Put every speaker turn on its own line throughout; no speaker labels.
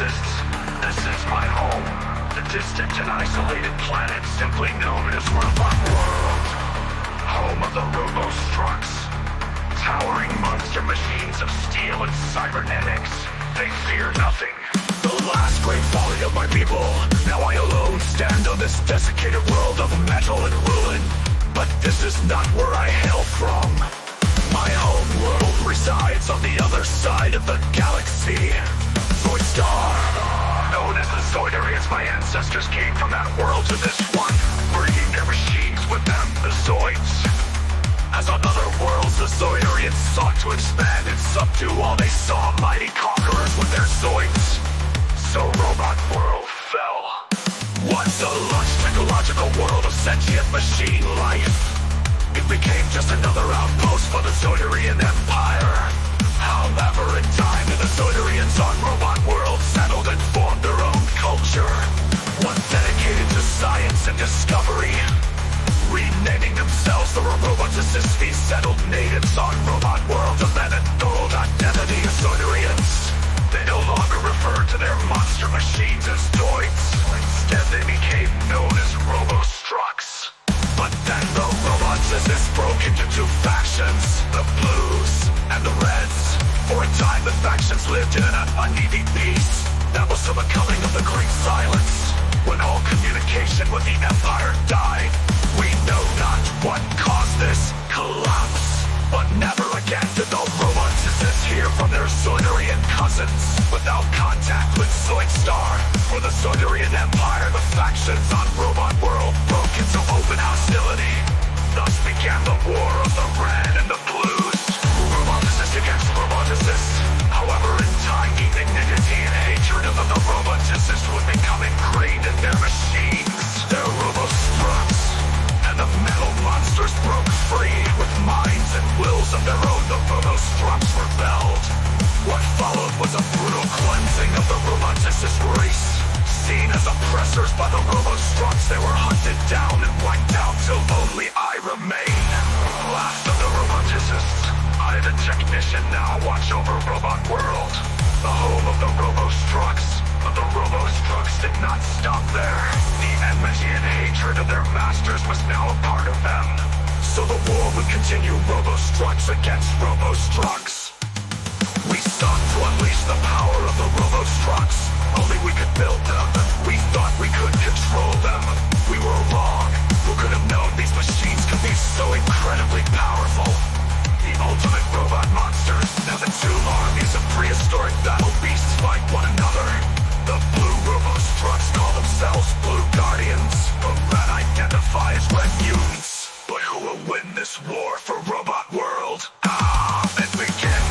robots. This is my home, the distant and isolated planet simply known as Robot World. Home of the Robostructs. Towering monster machines of steel and cybernetics. They fear nothing. The last great folly of my people. Now I alone stand on this desiccated world of metal and ruin. But this is not where I hail from. My home world resides on the other side of the galaxy. Zoidstar. Known as the Zoidarians, my ancestors came from that world to this one, bringing their machines with them, the Zoids. As on other worlds, the Zoidarians sought to expand and subdue all they saw mighty conquerors with their Zoids. So Robot World fell. Once a lush technological world of sentient machine life, it became just another outpost for the Zoidarian Empire. However, in time, the Zoidarians on Robot World settled and formed their own culture, one dedicated to science and discovery. Renaming themselves the Roboticist, these settled natives on Robot World abandoned the old identity of Zoidarians. They no longer referred to their monster machines as Zoids. Instead, they became known as Robostructs. But then the Roboticists broke into two factions, the Blues and the Reds. For a time, the factions lived in an uneasy peace. That was till the coming of the Great Silence, when all communication with the Empire died. We know not what caused this collapse, but never again did the Roboticists hear from their Zoidarian cousins. Without contact with Zoidstar or the Zoidarian Empire, the factions on Robot World broke into open hostility. Thus began the War of the Red and the Blues. Roboticist against Roboticists. However, in time, the indignity and hatred of the Roboticists would become ingrained in their machines, their Robostructs. And the metal monsters broke free. With minds and wills of their own, the Robostructs rebelled. What followed was a brutal cleansing of the Roboticist race. Seen as oppressors by the Robostructs, they were hunted down and wiped out till only I remain. Last of the Roboticists, I, the technician, now watch over Robot World, the home of the Robostructs. But the Robostructs did not stop there. The enmity and hatred of their masters was now a part of them. So the war would continue, Robostructs against Robostructs. We sought to unleash the power of the Robostructs. Only we could build them. We thought we could control them. We were wrong. Who could have known these machines could be so incredibly powerful? The ultimate robot monsters. Now the two armies of prehistoric battle beasts fight one another. The blue Robostructs call themselves Blue Guardians. The red identify as Red Mutants. But who will win this war for Robot World? It begins.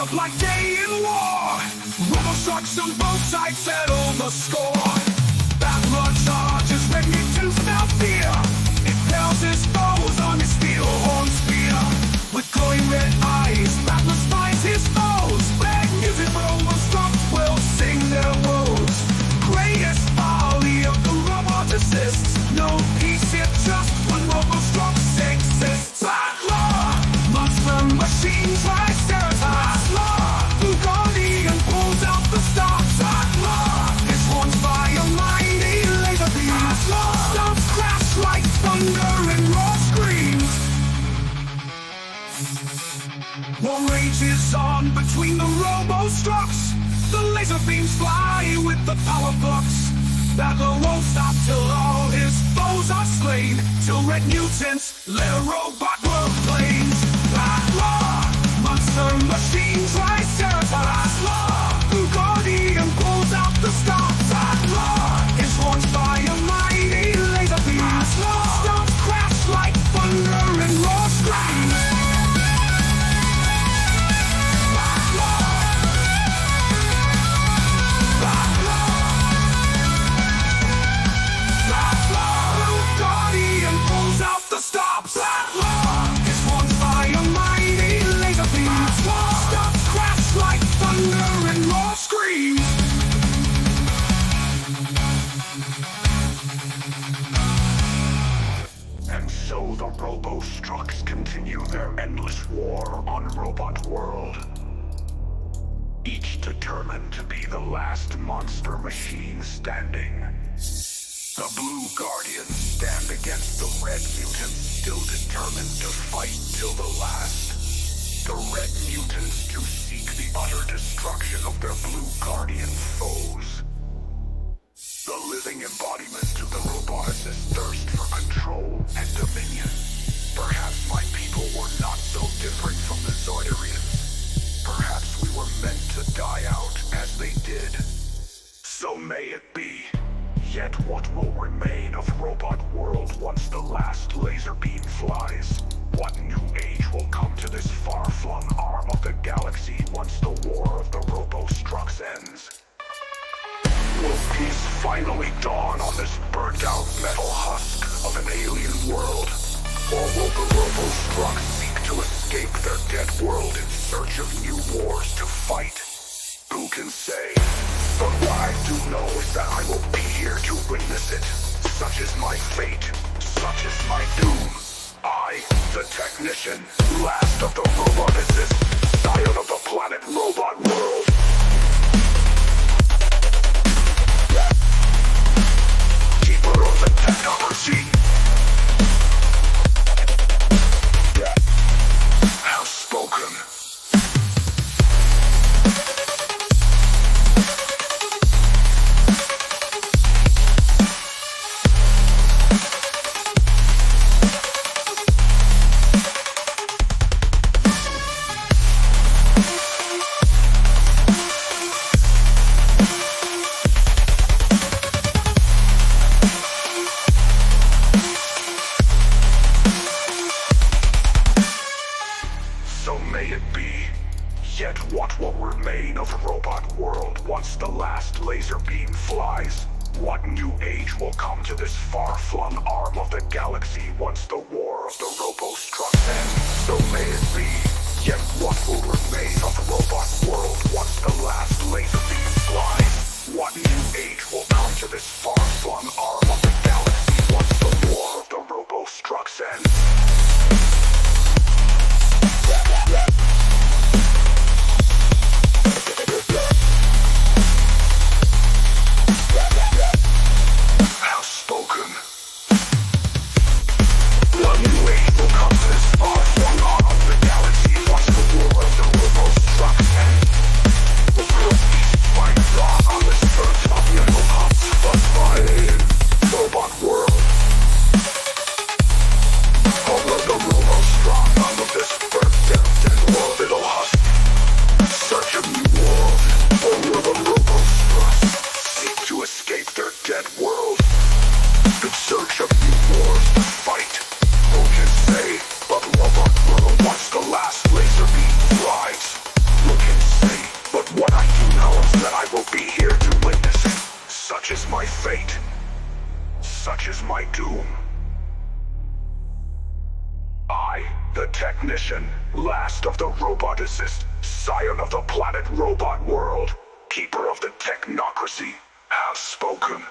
up like day in war. Robo sharks on both sides settle the score. Batlar charges ready to smell fear. It tells his foes on his steel horn spear. With glowing red eyes, Batlar spies his foes. Red music robo-struck will sing their woes. Greatest folly of the roboticists. No peace here, just one robo-strucks exists. Batlar, monster machine triceratops. Batlar, Guardian pulls out the stops. Batlar, his horns by a mighty laser beam. Batlar, stomps crash like thunder and raw screams. War rages on between the robo-strucks. The laser beams fly with the power flux. Battle won't stop till all his foes are slain. Till red mutants let robot world planes. Batlar, monster machine triceratops. Batlar, Guardian pulls out the stops. Batlar, his horns by a mighty laser beam. Batlar, stomps crash like thunder and raw screams. Stops! Batlar! His horns by a mighty laser beam. Batlar! Stops crash like thunder and raw screams. And so the robo-strucks continue their endless war on Robot World. Each determined to be the last monster machine standing. The Blue Guardians stand against the Red Mutants, still determined to fight till the last. The Red Mutants to seek the utter destruction of their Blue Guardian foes. The living embodiment of the roboticist thirst for control and dominion. Perhaps my people were not so different from the Zoidarians. Perhaps we were meant to die out as they did. So may it be. Yet what will remain of Robot World once the last laser beam flies? What new age will come to this far-flung arm of the galaxy once the war of the robo-strucks ends? Will peace finally dawn on this burnt-out metal husk of an alien world? Or will the robo-strucks seek to escape their dead world in search of new wars to fight? Who can say? But what I do know is that I will be here to witness it. Such is my fate. Such is my doom. I, the technician, last of the roboticists, scion of the planet Robot World. Keeper of the technocracy. Have spoken. Yet what will remain of Robot World once the last laser beam flies? What new age will come to this far-flung arm of the galaxy once the war of the robo-strucks ends? So may it be. Yet what will remain of Robot World once the last laser beam flies? What new age will come to this far-flung arm of the galaxy once the war of the robo-strucks ends? Once the last laser beam flies, look in fate. Such is my doom. I, the technician, last of the roboticists, scion of the planet robot world, keeper of the technocracy, have spoken.